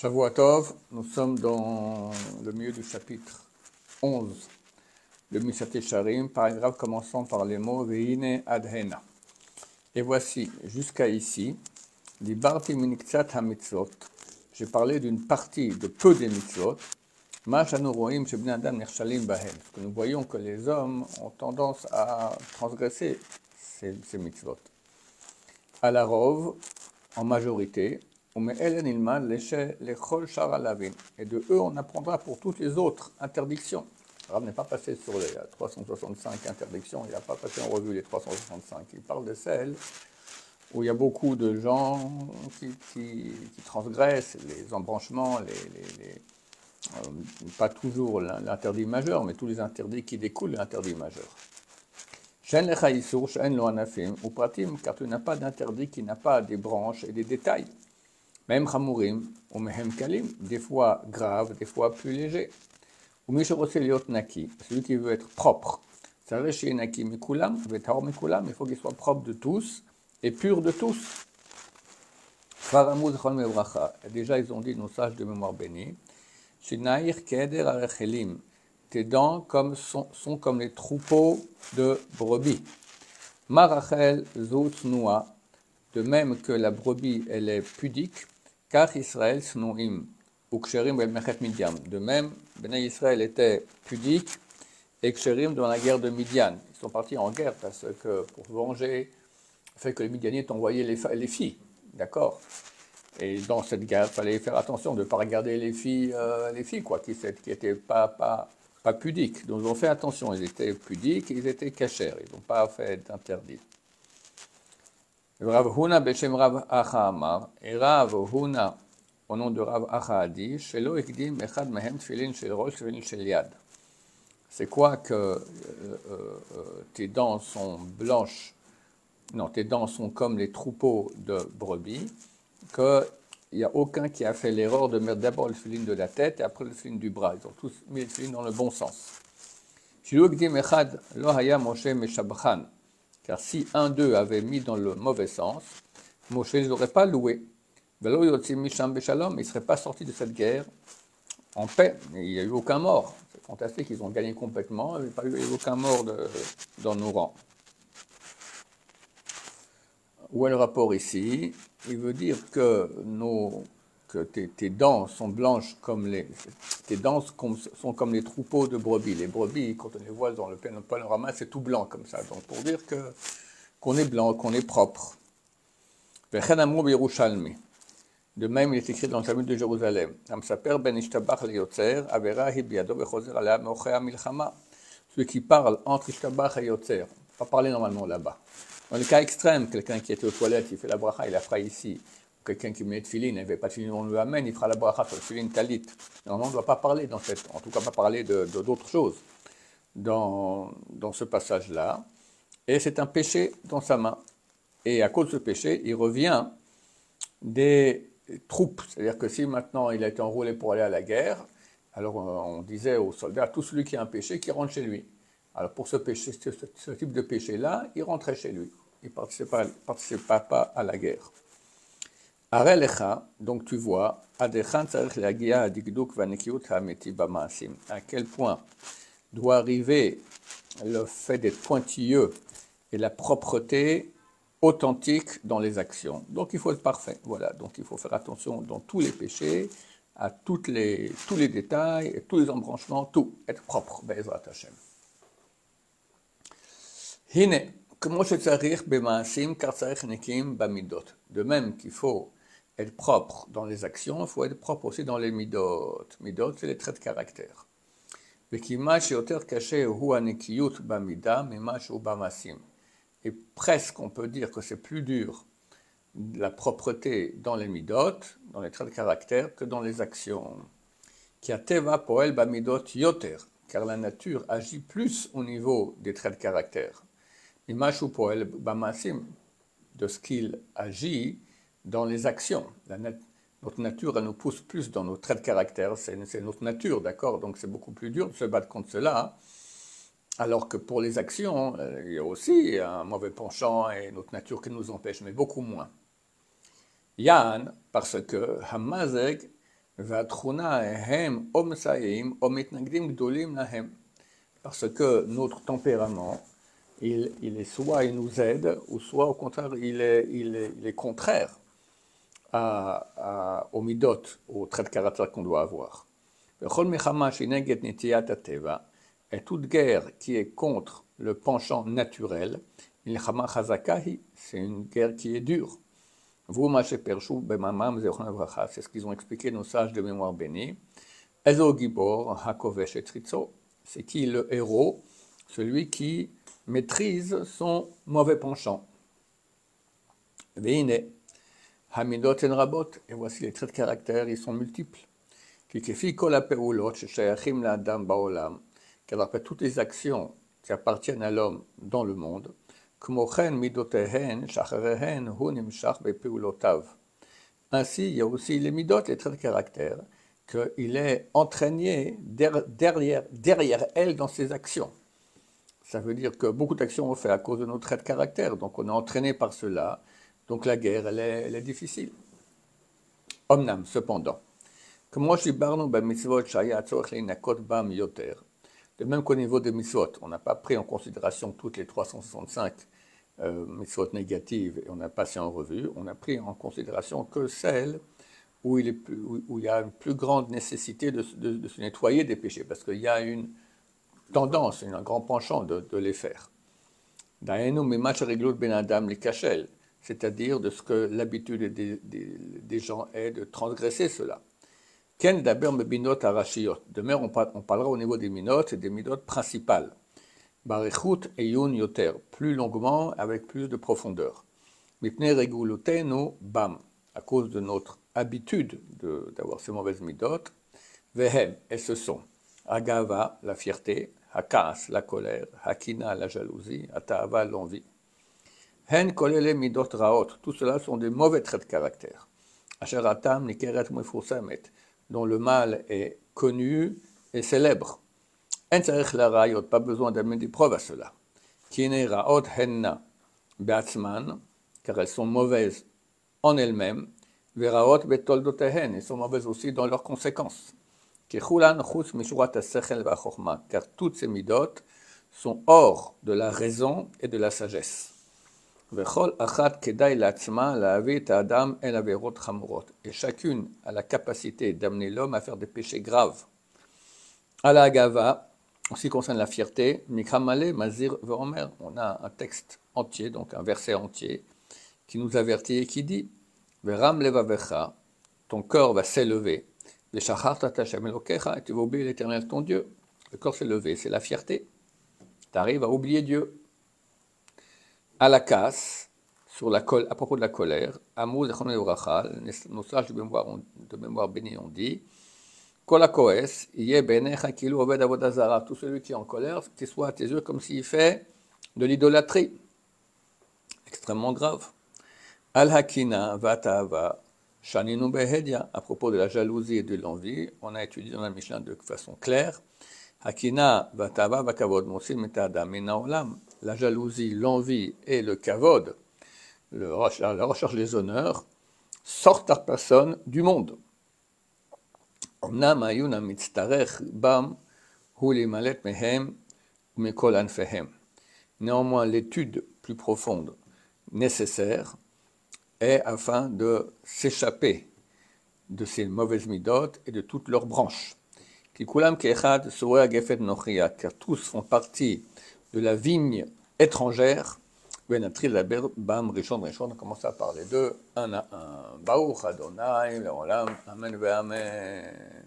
Shavua Tov, nous sommes dans le milieu du chapitre 11 de Mishat Yesharim, paragraphe commençant par les mots Ve'ine Adhena. Et voici, jusqu'à ici, Dibarti Miniktsat HaMitzvot. J'ai parlé d'une partie de peu des mitzvot. Ma shanu roim shebnei adam nechshalim bahem. Parce que nous voyons que les hommes ont tendance à transgresser ces mitzvot. À la rove, en majorité, et de eux, on apprendra pour toutes les autres interdictions. Rav n'est pas passé sur les 365 interdictions, il n'a pas passé en revue les 365. Il parle de celles où il y a beaucoup de gens qui transgressent les embranchements, pas toujours l'interdit majeur, mais tous les interdits qui découlent de l'interdit majeur. Shen lecha isur, shen lo anafim, ou pratim, car tu n'as pas d'interdit qui n'a pas des branches et des détails. Même chamourim, ou mehem kalim, des fois graves, des fois plus légers. Ou mishorose liot naki, celui qui veut être propre. Sareshi naki mikulam, vetahor mikulam, il faut qu'il soit propre de tous et pur de tous. Faramuz chol mevracha, déjà ils ont dit nos sages de mémoire bénie, shinair keder arechelim, tes dents sont comme les troupeaux de brebis. Marachel zot noa, de même que la brebis elle est pudique, car Israël snouim, ou ksherim el mechet Midian. De même, Bnei Israël était pudique et ksherim dans la guerre de Midian. Ils sont partis en guerre parce que pour venger le fait que les Midianites envoyaient les filles, d'accord. Et dans cette guerre, il fallait faire attention de ne pas regarder les filles quoi, qui n'étaient pas pudiques. Donc ils ont fait attention, ils étaient pudiques, ils étaient cachers, ils n'ont pas fait d'interdit. Rav Huna Beshem Rav Acha Amar, et Rav Huna, au nom de Rav Acha a dit, Shelo Ekdim Echad Mehem Tfilin Shel Rosh Tfilin Shel Yad. C'est quoi que tes dents sont blanches, non, tes dents sont comme les troupeaux de brebis, qu'il n'y a aucun qui a fait l'erreur de mettre d'abord le tfilin de la tête et après le tfilin du bras. Ils ont tous mis le tfilin dans le bon sens. Shelo Ekdim Echad Lo Haya Moshe Meshabchan. Car si un d'eux avait mis dans le mauvais sens, Moshe ne les aurait pas loués. Il ne serait pas sorti de cette guerre en paix. Il n'y a eu aucun mort. C'est fantastique, ils ont gagné complètement. Il n'y a pas eu aucun mort dans nos rangs. Où est le rapport ici? Il veut dire que tes dents sont blanches comme tes dents sont comme les troupeaux de brebis. Les brebis, quand on les voit dans le panorama, c'est tout blanc comme ça. Donc pour dire qu'on est blanc, qu'on est propre. De même, il est écrit dans le Talmud de Jérusalem. Celui qui parle entre Ishtabach et Yotzer, pas parler normalement là-bas. Dans le cas extrême, quelqu'un qui était aux toilettes, il fait la bracha, il la fera ici. Quelqu'un qui met de tfilin, il n'avait pas de tfilin, on lui amène, il fera la bracha sur le tfilin talit. Normalement, on ne doit pas parler en tout cas pas parler d'autres choses dans ce passage-là. Et c'est un péché dans sa main. Et à cause de ce péché, il revient des troupes. C'est-à-dire que si maintenant il a été enrôlé pour aller à la guerre, alors on disait aux soldats, tout celui qui a un péché, qui rentre chez lui. Alors pour ce péché, ce type de péché-là, il rentrait chez lui. Il ne participait pas à la guerre. Arelecha, donc tu vois, à quel point doit arriver le fait d'être pointilleux et la propreté authentique dans les actions. Donc il faut être parfait. Voilà, donc il faut faire attention dans tous les péchés, à tous les détails, et tous les embranchements, tout, être propre. Be'ezrat Hashem. Hine, comment je tzarich b'maasim kar tzarich nekim b'midot. De même qu'il faut être propre dans les actions, il faut être propre aussi dans les midot. Midot, c'est les traits de caractère. V'kima sheyoter kaché hu hanekiyut b'mida mima shu b'maasim. Et presque on peut dire que c'est plus dur la propreté dans les midot, dans les traits de caractère, que dans les actions. Ki ateva poel b'midot yoter, car la nature agit plus au niveau des traits de caractère. Mimashu poel b'maasim, de ce qu'il agit dans les actions. Notre nature, elle nous pousse plus dans nos traits de caractère, c'est notre nature, d'accord? Donc c'est beaucoup plus dur de se battre contre cela. Alors que pour les actions, il y a aussi un mauvais penchant et notre nature qui nous empêche, mais beaucoup moins. Yan, parce que Hamazeg והתכונה הם או מסייעים או מתנגדים גדולים להם. Parce que notre tempérament, il est soit il nous aide, ou soit au contraire il est contraire aux midot, aux traits de caractère qu'on doit avoir. Et toute guerre qui est contre le penchant naturel, c'est une guerre qui est dure. C'est ce qu'ils ont expliqué nos sages de mémoire bénie. C'est qui le héros? Celui qui maîtrise son mauvais penchant. Et voici les traits de caractère, ils sont multiples. Car après toutes les actions qui appartiennent à l'homme dans le monde, ainsi, il y a aussi les midot, les traits de caractère, qu'il est entraîné derrière elle dans ses actions. Ça veut dire que beaucoup d'actions on fait à cause de nos traits de caractère, donc on est entraîné par cela, donc la guerre, elle est difficile. Omnam, cependant, de même qu'au niveau des mitzvot, on n'a pas pris en considération toutes les 365 mitzvot négatives et on a passé en revue, on a pris en considération que celles où il y a une plus grande nécessité de se nettoyer des péchés, parce qu'il y a une tendance, un grand penchant de les faire. C'est-à-dire de ce que l'habitude des gens est de transgresser cela. De même, on parlera au niveau des minot et des midot principales. Barichut et yun yoter, plus longuement, avec plus de profondeur. Mipnei regulotenu bam, à cause de notre habitude d'avoir ces mauvaises midot. Vehem, elles se sont. Agava, la fierté. Hakas, la colère. Hakina, la jalousie. Atahava, l'envie. Hen kolele midot raot, tout cela sont des mauvais traits de caractère. Asheratam nikeret mefursamet, dont le mal est connu et célèbre. En tzarech la rayot, pas besoin d'amener des preuves à cela. Kine raot henna beatzman, car elles sont mauvaises en elles-mêmes. Veraot betoldotehen, elles sont mauvaises aussi dans leurs conséquences. Kechulan chutz mishurat hasechel vachokma, car toutes ces midot sont hors de la raison et de la sagesse. Et chacune a la capacité d'amener l'homme à faire des péchés graves. À la Agava, en ce qui concerne la fierté, Mikramale, Mazir, Veromer, on a un texte entier, donc un verset entier, qui nous avertit et qui dit Veram levavecha, ton corps va s'élever, Veshacharta Tashem Elokecha, et tu vas oublier l'Éternel ton Dieu. Le corps s'est levé, c'est la fierté. Tu arrives à oublier Dieu. À la casse, à propos de la colère, Amou Zechon Euracha, nos sages de mémoire bénie ont dit Kol koes, yé benecha kilu oved avodazara, tout celui qui est en colère, qu'il soit à tes yeux comme s'il fait de l'idolâtrie. Extrêmement grave. Al-Hakina Vatava Shaninu Behedia, à propos de la jalousie et de l'envie, on a étudié dans la Mishnah de façon claire. Hakina Vatava Vakavod Mosim Metadam Minaolam, la jalousie, l'envie et le kavod, la recherche des honneurs, sortent à personne du monde. Omnam ayuna mitztarech bam hu limalet mehem umekol anfehem. Néanmoins, l'étude plus profonde nécessaire est afin de s'échapper de ces mauvaises midot et de toutes leurs branches. Kikulam keechad sorea gefet nochia, car tous font partie de la vigne étrangère. Venatri laber bam rishon, on commence à parler d'eux un à un. Baruch Adonai, leolam, amen ve amen.